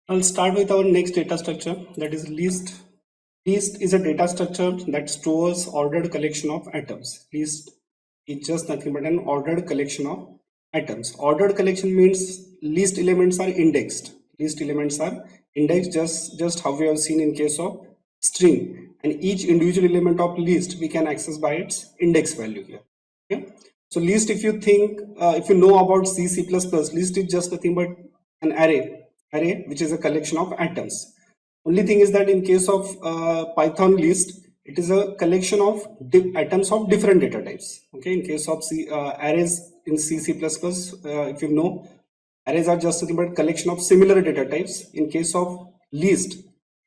I'll start with our next data structure, that is list. List is a data structure that stores ordered collection of atoms. List is just nothing but an ordered collection of atoms. Ordered collection means list elements are indexed. List elements are indexed just how we have seen in case of string, and each individual element of list we can access by its index value here. Okay? So list, if you think, if you know about C++, list is just nothing but an array which is a collection of atoms. Only thing is that in case of Python list, it is a collection of atoms of different data types. Okay, in case of arrays in C++, if you know, arrays are just nothing but collection of similar data types. In case of list,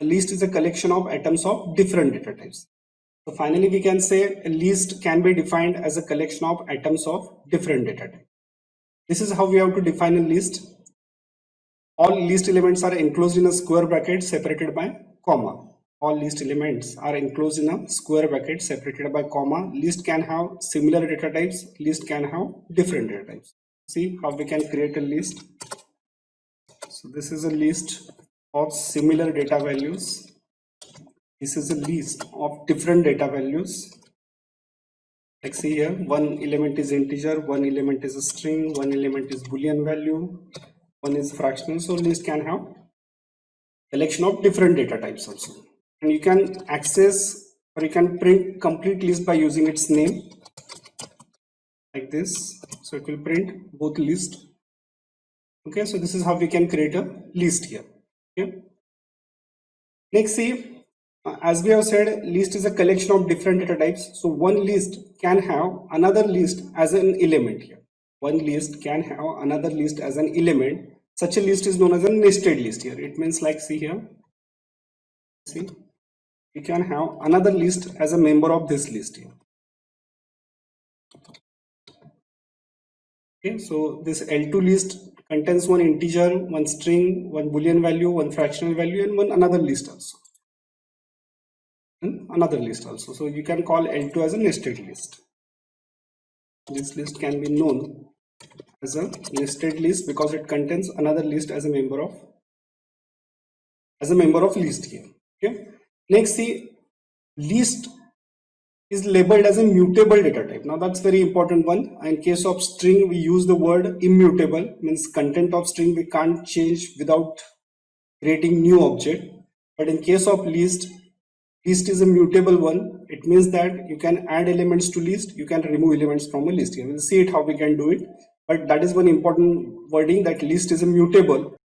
a list is a collection of atoms of different data types. So finally, we can say a list can be defined as a collection of atoms of different data types. This is how we have to define a list. All list elements are enclosed in a square bracket separated by comma. All list elements are enclosed in a square bracket separated by comma. List can have similar data types. List can have different data types. See how we can create a list. So this is a list of similar data values. This is a list of different data values. Like see here, one element is integer, one element is a string, one element is boolean value, one is fractional. So list can have collection of different data types also, and you can access or you can print complete list by using its name like this. So it will print both list. Okay, so this is how we can create a list here. Okay, next see, as we have said, list is a collection of different data types. So one list can have another list as an element here. One list can have another list as an element. Such a list is known as a nested list here. It means like see here, see, we can have another list as a member of this list here. Okay, so this L2 list contains one integer, one string, one boolean value, one fractional value, and one another list also. And another list also. So you can call L2 as a nested list. This list can be known as a nested list because it contains another list as a member of list here. Okay, next see, list is labeled as a mutable data type. Now that's very important one. In case of string, we use the word immutable, means content of string we can't change without creating new object. But in case of list is a mutable one. It means that you can add elements to list, you can remove elements from a list here. We'll see it how we can do it, but that is one important wording, that list is a mutable.